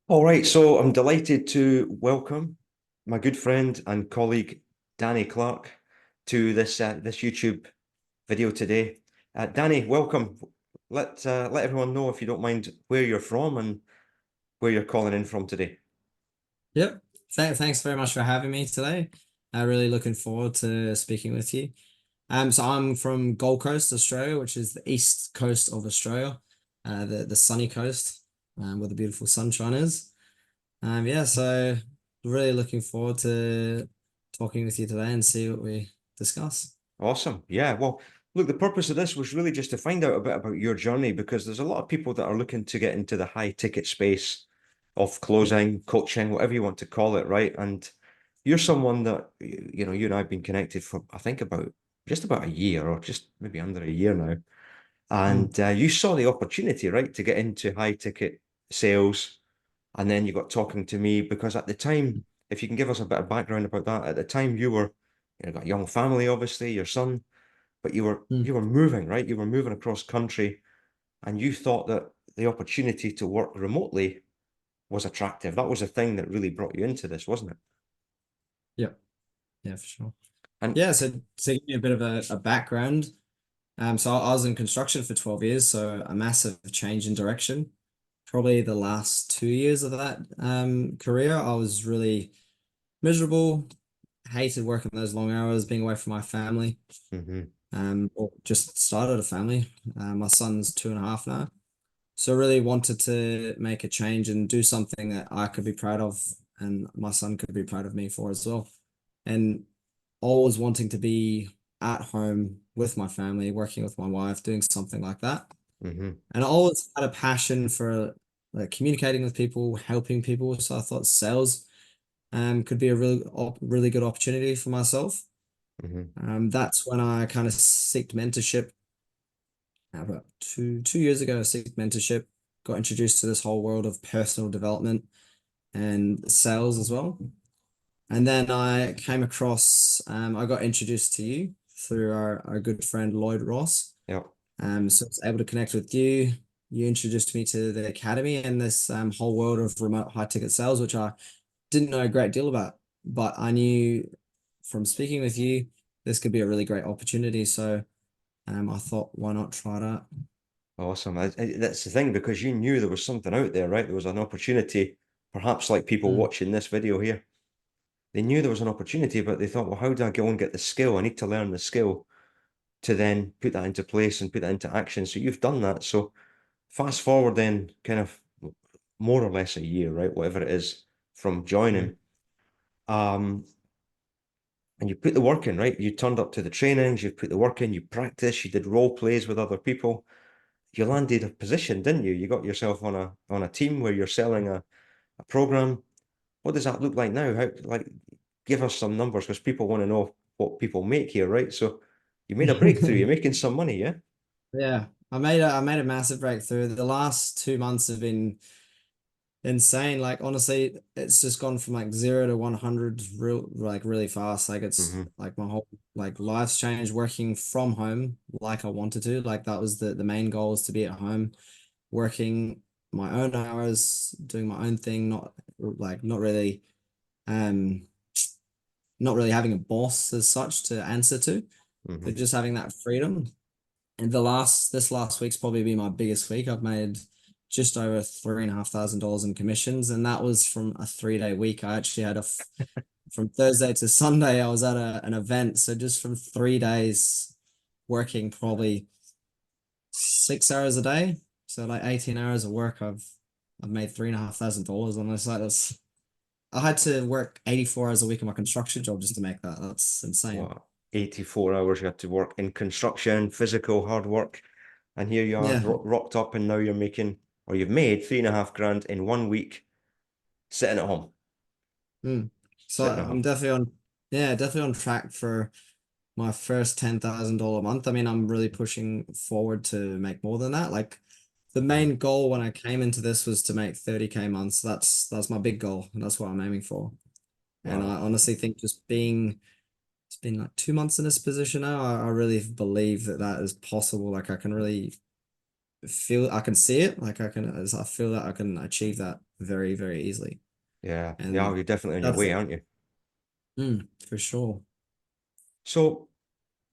All right, so I'm delighted to welcome my good friend and colleague Danny Clark to this YouTube video today. Danny, welcome. Let everyone know, if you don't mind, where you're from and where you're calling in from today. Yep. Thanks very much for having me today. Really looking forward to speaking with you. So I'm from Gold Coast, Australia, which is the east coast of Australia, the sunny coast, where the beautiful sunshine is. Yeah, so really looking forward to talking with you today and see what we discuss. Awesome. Yeah. Well, look, the purpose of this was really just to find out a bit about your journey, because there's a lot of people that are looking to get into the high ticket space of closing, coaching, whatever you want to call it, right? And you're someone that, you and I have been connected for, I think, about just about a year, or just maybe under a year now. Mm, And you saw the opportunity, right, to get into high ticket sales. And then you got talking to me because at the time, if you can give us a bit of background about that, at the time got a young family, obviously, your son, but you were mm. you were moving, right? You were moving across country, and you thought that the opportunity to work remotely was attractive. That was the thing that really brought you into this, wasn't it? Yep. Yeah, for sure. And Yeah, so to give you a bit of a background, so I was in construction for 12 years, so a massive change in direction. Probably the last 2 years of that career, I was really miserable, hated working those long hours, being away from my family, hmm or just started a family. My son's 2.5 now. So really wanted to make a change and do something that I could be proud of and my son could be proud of me for as well. And always wanting to be at home with my family, working with my wife, doing something like that. hmm And I always had a passion for like communicating with people, helping people. So I thought sales could be a really good opportunity for myself. hmm That's when I kind of seeked mentorship about two years ago. I seeked mentorship, got introduced to this whole world of personal development and sales as well. And then I came across, I got introduced to you through our good friend Lloyd Ross. Yeah. So I was able to connect with you. You introduced me to the academy and this whole world of remote high ticket sales, which I didn't know a great deal about, but I knew from speaking with you, this could be a really great opportunity. So I thought, why not try it out? Awesome. That's the thing, because you knew there was something out there, right? There was an opportunity, perhaps like people Mm, watching this video here. They knew there was an opportunity, but they thought, well, how do I go and get the skill? I need to learn the skill to then put that into place and put that into action. So you've done that. So fast forward then kind of more or less a year, right? Whatever it is from yeah. joining. Um, and you put the work in, right? You turned up to the trainings, you put the work in, you practiced, you did role plays with other people. You landed a position, didn't you? You got yourself on a team where you're selling a program. What does that look like now? How, like, give us some numbers, because people want to know what people make here, right? So you made a breakthrough. You're making some money, yeah? Yeah, I made a massive breakthrough. The last 2 months have been insane. Like honestly, it's just gone from like 0 to 100 really fast. Like it's hmm like my whole like life's changed working from home like I wanted to. Like that was the main goal is to be at home, working my own hours, doing my own thing, um not really having a boss as such to answer to, but hmm just having that freedom. And this last week's probably been my biggest week. I've made just over $3,500 in commissions, and that was from a 3 day week. I actually had from Thursday to Sunday, I was at an event. So just from 3 days working probably 6 hours a day. So like 18 hours of work, I've made $3,500 on this. Like that's I had to work 84 hours a week in my construction job just to make that. That's insane. What, 84 hours you had to work in construction, physical hard work. And here you are, Yeah. rocked up, and now you're making, or you've made 3.5 grand in 1 week, sitting at home. Mm. So Sitting at I'm home. definitely definitely on track for my first $10,000 month. I mean, I'm really pushing forward to make more than that. Like the Mhm. main goal when I came into this was to make 30K months. That's my big goal, and that's what I'm aiming for. And I Wow. honestly think it's been like 2 months in this position now. I really believe that that is possible. Like I can really feel I can see it. Like I feel that I can achieve that very, very easily. Yeah, yeah, And you're definitely on your that's way, aren't you? for sure. So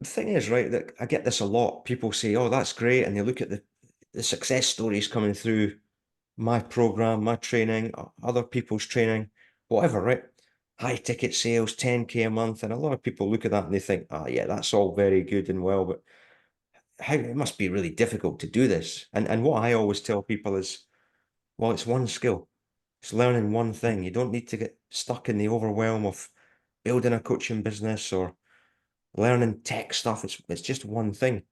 the thing is, right, that I get this a lot. People say, "Oh, that's great," and they look at the success stories coming through my program, my training, other people's training, whatever, right? High ticket sales, 10K a month, and a lot of people look at that and they think, "Ah, yeah, that's all very good and well, but how it must be really difficult to do this." And what I always tell people is, well, it's one skill. It's learning one thing. You don't need to get stuck in the overwhelm of building a coaching business or learning tech stuff. It's just one thing.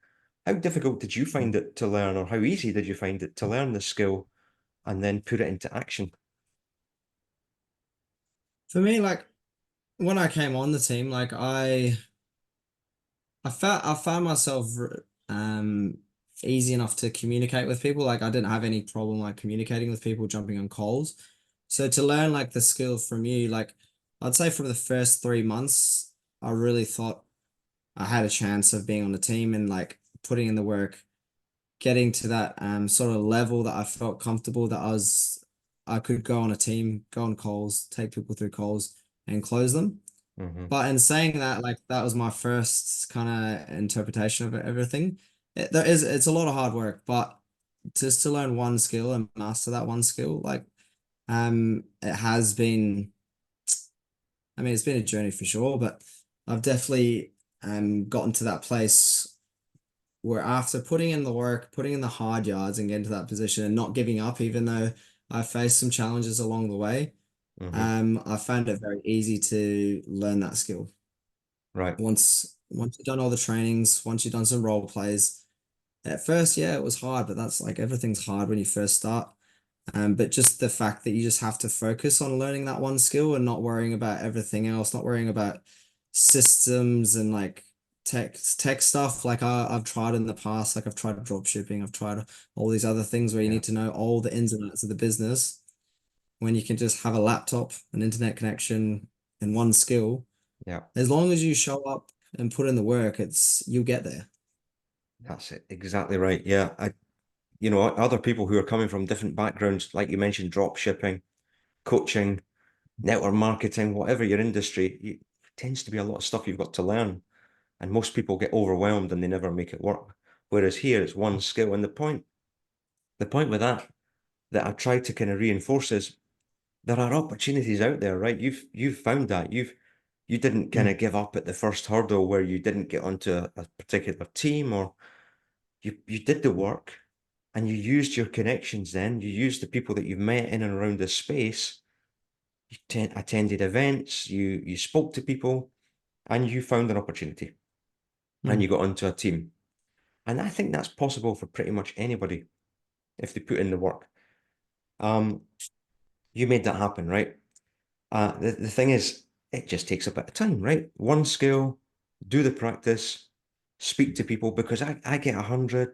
How difficult did you find it to learn, or how easy did you find it to learn the skill and then put it into action? For me, like when I came on the team, like I found myself um easy enough to communicate with people. Like I didn't have any problem like communicating with people, jumping on calls. So to learn like the skill from you, like I'd say from the first 3 months, I really thought I had a chance of being on the team and like putting in the work, getting to that sort of level that I felt comfortable that I could go on a team, go on calls, take people through calls and close them. Hmm. But in saying that, like that was my first kind of interpretation of everything. It's a lot of hard work, but just to learn one skill and master that one skill, like it has been, I mean, it's been a journey for sure, but I've definitely gotten to that place where after putting in the work, putting in the hard yards and getting to that position and not giving up, even though I faced some challenges along the way, Hmm. I found it very easy to learn that skill. Right. Once you've done all the trainings, once you've done some role plays, at first, yeah, it was hard, but that's like everything's hard when you first start. But just the fact that you just have to focus on learning that one skill and not worrying about everything else, not worrying about systems and like tech stuff. Like I've tried in the past, like I've tried drop shipping, I've tried all these other things where you Yeah. need to know all the ins and outs of the business when you can just have a laptop, an internet connection, and one skill. Yeah. As long as you show up and put in the work, you'll get there. That's it. Exactly right. Yeah. Other people who are coming from different backgrounds, like you mentioned, drop shipping, coaching, network marketing, whatever your industry, tends to be a lot of stuff you've got to learn. And most people get overwhelmed and they never make it work. Whereas here it's one skill. And the point with that I try to kind of reinforce is there are opportunities out there, right? You've found that. You didn't kind Mm, of give up at the first hurdle where you didn't get onto a particular team, or you did the work and you used your connections then. You used the people that you've met in and around this space. You attended events, you spoke to people, and you found an opportunity and mm, you got onto a team. And I think that's possible for pretty much anybody if they put in the work. Um, you made that happen, right? The thing is, it just takes a bit of time, right? One skill, do the practice, speak to people, because I get hundreds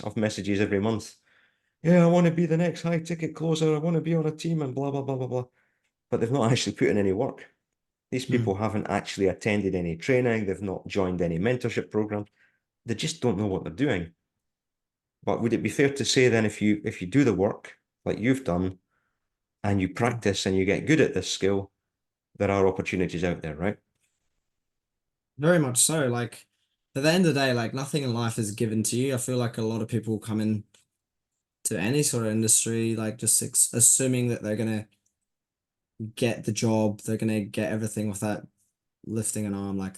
of messages every month. Yeah, I want to be the next high ticket closer. I want to be on a team and blah, blah, blah, blah, blah. But they've not actually put in any work. These mm. people haven't actually attended any training. They've not joined any mentorship programs. They just don't know what they're doing. But would it be fair to say then if you do the work like you've done and you Yeah. practice and you get good at this skill, there are opportunities out there, right? Very much so. Like at the end of the day, like nothing in life is given to you. I feel like a lot of people come in to any sort of industry, like just assuming that they're gonna get the job, they're gonna get everything without lifting an arm. Like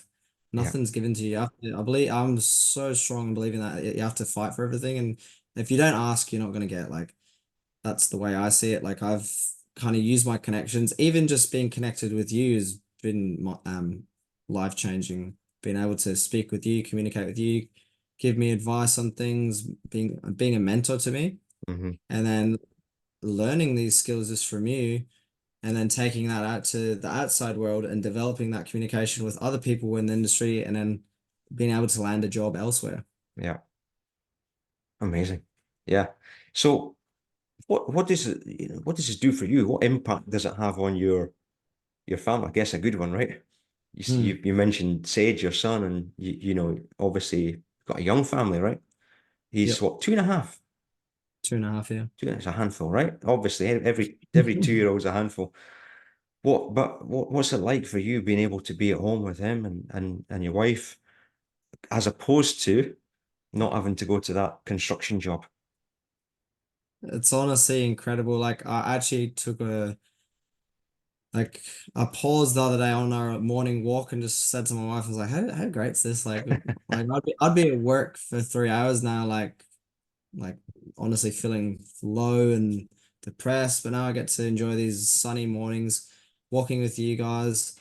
Yeah. nothing's given to you. I believe I'm so strong in believing that you have to fight for everything, and if you don't ask, you're not gonna get. Like that's the way I see it. Like I've kind of used my connections, even just being connected with you has been life changing. Being able to speak with you, communicate with you, give me advice on things, being a mentor to me, Hmm. and then learning these skills just from you, and then taking that out to the outside world and developing that communication with other people in the industry, and then being able to land a job elsewhere. Yeah. Amazing. Yeah. So what does what does this do for you? What impact does it have on your family? I guess a good one, right? You mentioned Sage, your son, and you know obviously got a young family, right? He's Yep. what, 2.5? 2.5, yeah. It's a handful, right? Obviously, every 2-year-old's a handful. What's it like for you being able to be at home with him and your wife, as opposed to not having to go to that construction job? It's honestly incredible. Like I actually took like I paused the other day on our morning walk and just said to my wife, I was like, how great's this? Like I'd be at work for 3 hours now, like honestly feeling low and depressed, but now I get to enjoy these sunny mornings walking with you guys.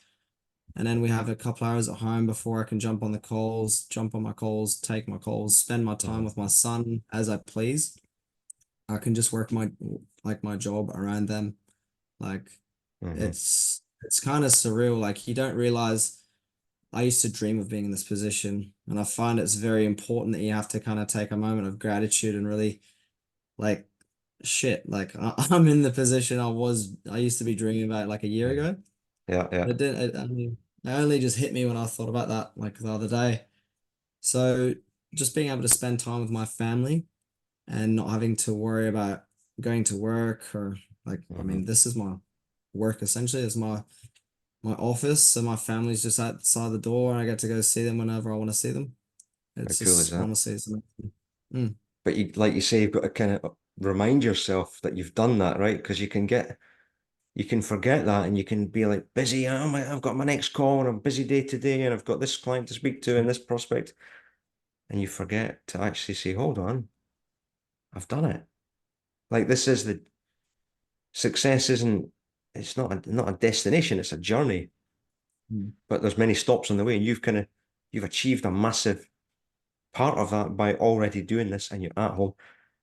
And then we have a couple hours at home before I can jump on my calls, take my calls, spend my time Mhm, with my son as I please. I can just work my job around them. Like mhm. it's kind of surreal. Like you don't realize I used to dream of being in this position, and I find it's very important that you have to kind of take a moment of gratitude and really like shit. Like I'm in the position I used to be dreaming about like a year Mhm. ago. Yeah, yeah. It didn't. It only just hit me when I thought about that like the other day. So just being able to spend time with my family and not having to worry about going to work or like I Mhm. mean this is my work essentially. It's my office, so my family's just outside the door and I get to go see them whenever I want to see them. How It's cool is just that? honestly it's amazing. Mm, But you, like you say, you've got to kind of remind yourself that you've done that, right? Because you can forget that and you can be like busy. Oh my, I've got my next call and I'm busy day to day and I've got this client to speak to and this prospect. And you forget to actually say, hold on, I've done it. Like this is the success isn't, it's not a destination, it's a journey. mm, But there's many stops on the way and you've achieved a massive part of that by already doing this and you're at home.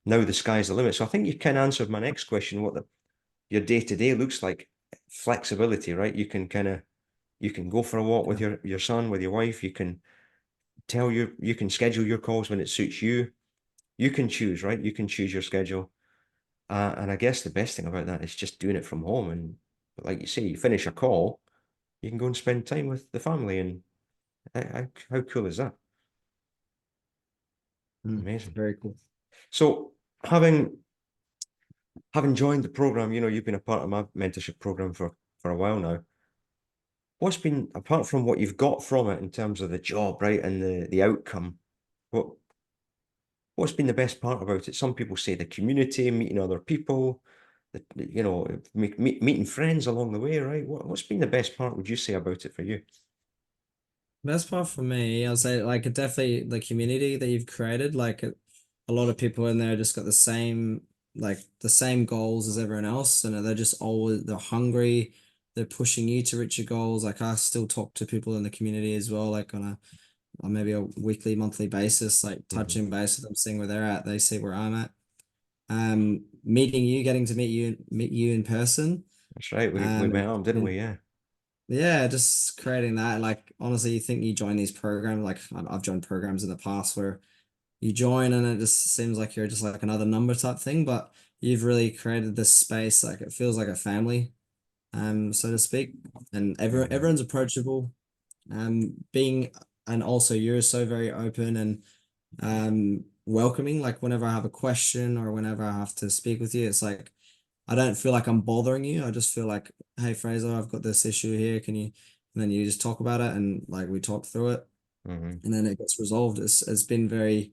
Now the sky's the limit. So I think you kind of answered my next question, what your day to day looks like. Flexibility, right? You can go for a walk with yeah. your son, with your wife. You can schedule your calls when it suits you. You can choose, right? You can choose your schedule. And I guess the best thing about that is just doing it from home. And like you say, you finish a call, you can go and spend time with the family. And how cool is that? Amazing. Very cool. So having joined the program, you've been a part of my mentorship program for a while now. What's been, apart from what you've got from it in terms of the job, right, and the outcome, what what's been the best part about it? Some people say the community, meeting other people, meeting friends along the way, right? What's been the best part, would you say, about it for you? Best part for me, I'll say like definitely the community that you've created. Like a lot of people in there just got the same goals as everyone else, and they're hungry. They're pushing you to reach your goals. Like I still talk to people in the community as well, like on maybe a weekly, monthly basis, like Mhm. touching base with them, seeing where they're at. They see where I'm at. Getting to meet you in person. That's right. We met them, didn't And we? Yeah. yeah, just creating that. Like, honestly, you think you join these programs, like I've joined programs in the past where you join and it just seems like you're just like another number type thing, but you've really created this space, like it feels like a family, so to speak. And Mhm. everyone's approachable. Being and also you're so very open and welcoming. Like whenever I have a question or whenever I have to speak with you, it's like I don't feel like I'm bothering you. I just feel like, hey Fraser, I've got this issue here. Can you? And then you just talk about it, and like we talk through it, Mhm. and then it gets resolved. It's been very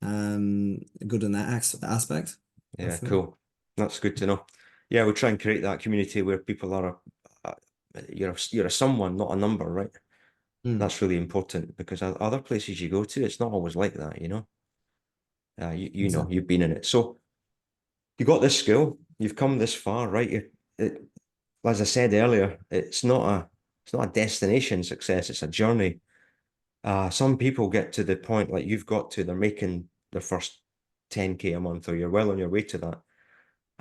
good in that aspect. I Yeah, feel. cool. That's good to know. Yeah, we try and create that community where people are uh, you're a someone, not a number, right? Mm, That's really important because other places you go to, it's not always like that, exactly. you've been in it. So you got this skill, you've come this far, right? As I said earlier, it's not a destination success, it's a journey. Some people get to the point like you've got to, they're making their first 10K a month, or you're well on your way to that,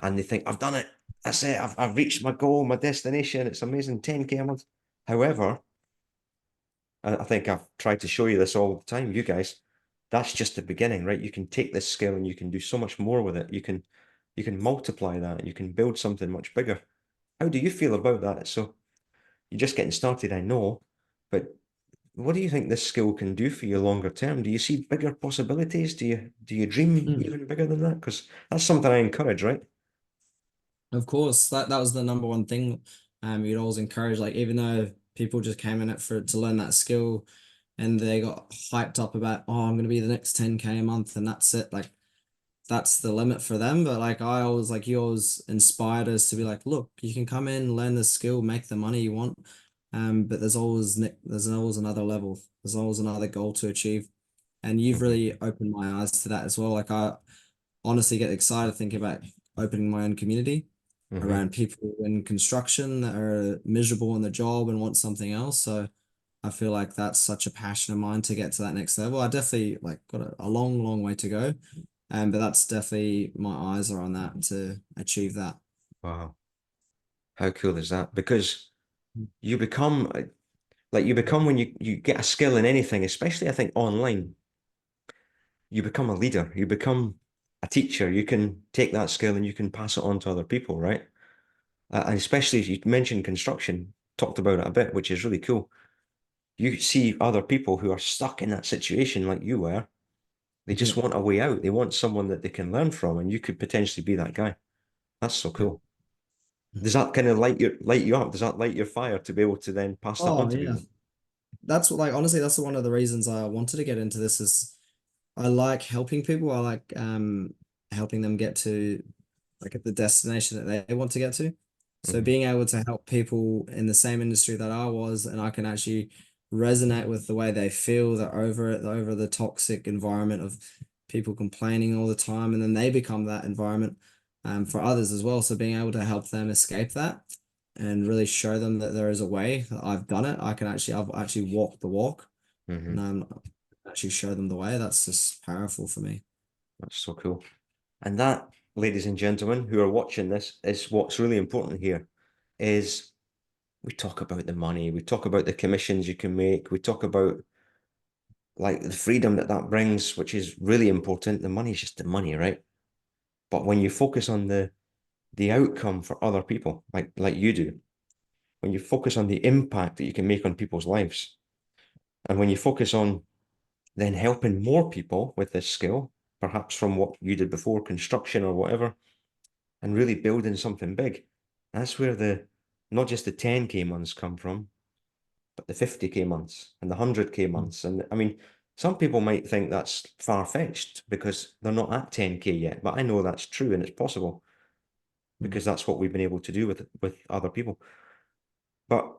and they think, I've done it. That's it. I've reached my goal, my destination. It's amazing, 10K a month. However, I think I've tried to show you this all the time, you guys. That's just the beginning, right? You can take this skill and you can do so much more with it. You can multiply that. You can build something much bigger. How do you feel about that? So you're just getting started, I know, but what do you think this skill can do for you longer term? Do you see bigger possibilities? Do you dream Mm. even bigger than that? Because that's something I encourage, right? Of course, that was the number one thing. You'd always encourage, like, even though people just came in it for to learn that skill, and they got hyped up about, oh, I'm gonna be the next 10K a month, and that's it. Like, that's the limit for them. But like, I always, like, you always inspired us to be like, look, you can come in, learn the skill, make the money you want. But there's always another level. There's always another goal to achieve. And you've Mhm, really opened my eyes to that as well. Like, I honestly get excited thinking about opening my own community mhm. around people in construction that are miserable in the job and want something else. So I feel like that's such a passion of mine to get to that next level. I definitely like got a long, long way to go. But that's definitely my eyes are on that to achieve that. Wow, how cool is that? Because you become like you become when you get a skill in anything, especially I think online, you become a leader, you become a teacher. You can take that skill and you can pass it on to other people, right? And especially as you mentioned construction, talked about it a bit, which is really cool. You see other people who are stuck in that situation like you were. They Yeah. just want a way out. They want someone that they can learn from, and you could potentially be that guy. That's so cool. Does that kind of light you up? Does that light your fire to be able to then pass that on Oh to yeah. people? That's what, like, honestly, that's one of the reasons I wanted to get into this is I like helping people. I like helping them get to like at the destination that they want to get to. So Hmm. being able to help people in the same industry that I was, and I can actually resonate with the way they feel, they're over it, they're over the toxic environment of people complaining all the time, and then they become that environment for others as well. So being able to help them escape that and really show them that there is a way, that I've done it. I've actually walked the walk, and Hmm. I'm actually show them the way. That's just powerful for me. That's so cool. And that, ladies and gentlemen who are watching this, is what's really important here. Is we talk about the money, we talk about the commissions you can make, we talk about like the freedom that that brings, which is really important. The money is just the money, right? But when you focus on the outcome for other people, like you do, when you focus on the impact that you can make on people's lives, and when you focus on then helping more people with this skill, perhaps from what you did before, construction or whatever, and really building something big, that's where the not just the 10K months come from, but the 50K months and the 100K months. And I mean, some people might think that's far-fetched because they're not at 10K yet, but I know that's true and it's possible Mm. because that's what we've been able to do with other people. But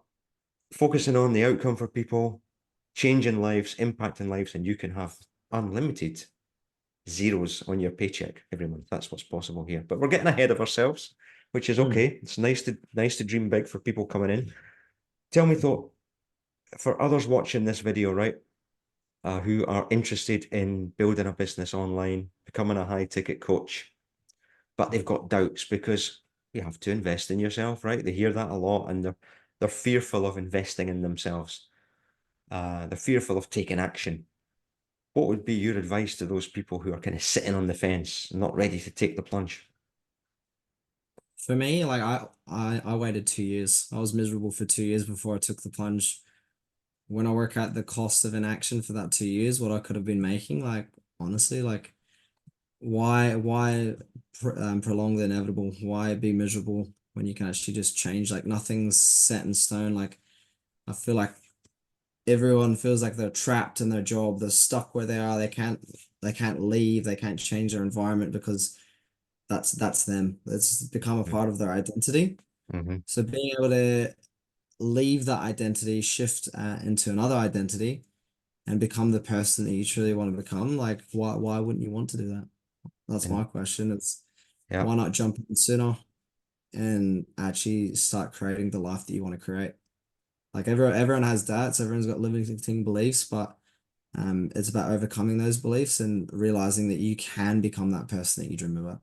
focusing on the outcome for people, changing lives, impacting lives, and you can have unlimited zeros on your paycheck every month. That's what's possible here. But we're getting ahead of ourselves, which is Mm. okay. It's nice to dream big for people coming in. Tell me, though, for others watching this video, right, who are interested in building a business online, becoming a high ticket coach, but they've got doubts because you have to invest in yourself, right? They hear that a lot and they're fearful of investing in themselves. They're fearful of taking action. What would be your advice to those people who are kind of sitting on the fence, not ready to take the plunge? For me, like I waited 2 years. I was miserable for 2 years before I took the plunge. When I work out the cost of inaction for that 2 years, what I could have been making, like, honestly, like, why prolong the inevitable? Why be miserable when you can actually just change? Like, nothing's set in stone. Like, I feel like everyone feels like they're trapped in their job. They're stuck where they are. They can't leave. They can't change their environment because that's them. It's become a part of their identity. Mm-hmm. So being able to leave that identity, shift into another identity, and become the person that you truly want to become, like, why wouldn't you want to do that? That's And my question. It's yeah, why not jump in sooner and actually start creating the life that you want to create? Like, everyone has doubts, everyone's got limiting beliefs, but it's about overcoming those beliefs and realizing that you can become that person that you dream about.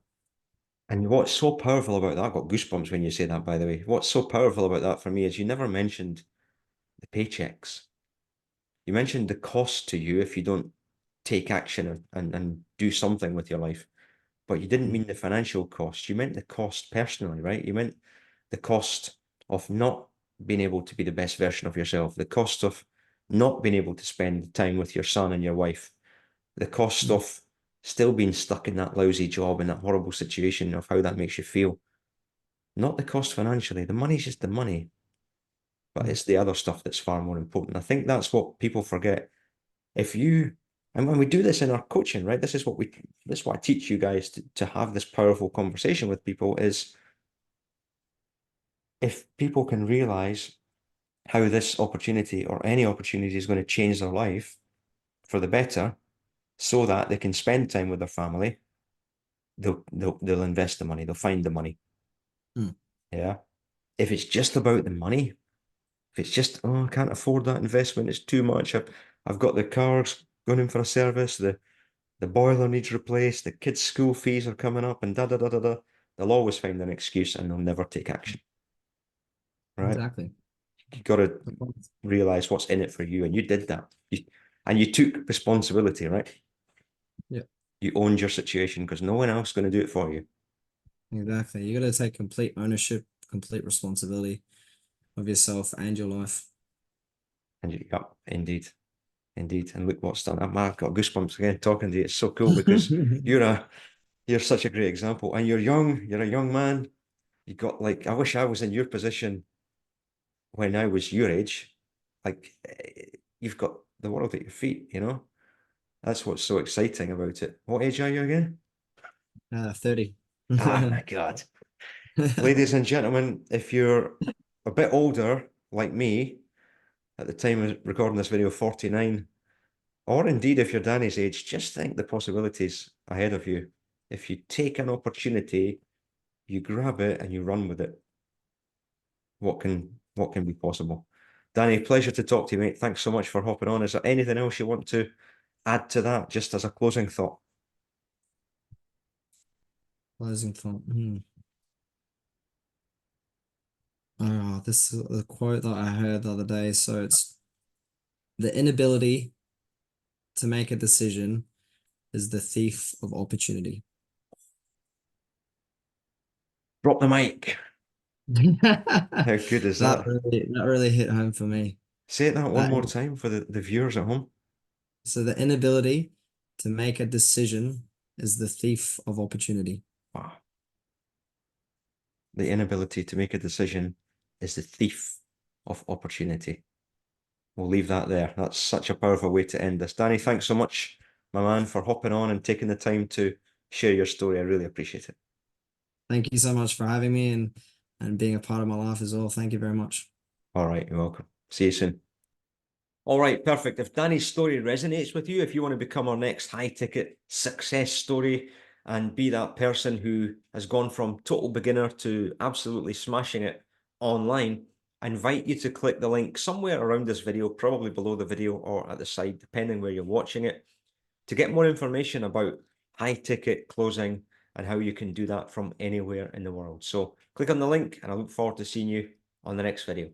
and what's so powerful about that, I got goosebumps when you say that, by the way. What's so powerful about that for me is you never mentioned the paychecks. You mentioned the cost to you if you don't take action and do something with your life, but you didn't Mm. mean the financial cost. You meant the cost personally, right? You meant the cost of not being able to be the best version of yourself, the cost of not being able to spend time with your son and your wife, the cost of still being stuck in that lousy job and that horrible situation of how that makes you feel. Not the cost financially. The money's just the money, but it's the other stuff that's far more important. I think that's what people forget. If you, and when we do this in our coaching, right, this is what I teach you guys to have this powerful conversation with people is if people can realize how this opportunity or any opportunity is going to change their life for the better so that they can spend time with their family, they'll invest the money, they'll find the money. Yeah. If it's just about the money, if it's just, oh, I can't afford that investment, it's too much. I've got the cars going in for a service, the boiler needs replaced, the kids' school fees are coming up, and da da da da da. They'll always find an excuse and they'll never take action. Right? Exactly. You got to realize what's in it for you, and you did that. And you took responsibility, right? Yeah. You owned your situation because no one else is going to do it for you. Exactly. You got to take complete ownership, complete responsibility of yourself and your life. And yeah, indeed. Indeed. And look what's done. I've got goosebumps again talking to you. It's so cool because you're such a great example. And you're young, you're a young man. You got like, I wish I was in your position when I was your age. Like you've got the world at your feet, you know? That's what's so exciting about it. What age are you again? 30. Ah, my God. Ladies and gentlemen, if you're a bit older, like me, at the time of recording this video, 49, or indeed if you're Danny's age, just think the possibilities ahead of you. If you take an opportunity, you grab it and you run with it. What can be possible? Danny, pleasure to talk to you, mate. Thanks so much for hopping on. Is there anything else you want to add to that, just as a closing thought? Closing thought. Oh, this is the quote that I heard the other day. So it's the inability to make a decision is the thief of opportunity. Drop the mic. How good is that? That really hit home for me. Say that one That more time for the viewers at home. So the inability to make a decision is the thief of opportunity. Wow. The inability to make a decision is the thief of opportunity. We'll leave that there. That's such a powerful way to end this. Danny, thanks so much, my man, for hopping on and taking the time to share your story. I really appreciate it. Thank you so much for having me and being a part of my life as well. Thank you very much. All right, you're welcome. See you soon. All right, perfect. If Danny's story resonates with you, if you want to become our next high ticket success story and be that person who has gone from total beginner to absolutely smashing it online, I invite you to click the link somewhere around this video, probably below the video or at the side, depending where you're watching it, to get more information about high ticket closing and how you can do that from anywhere in the world. So click on the link and I look forward to seeing you on the next video.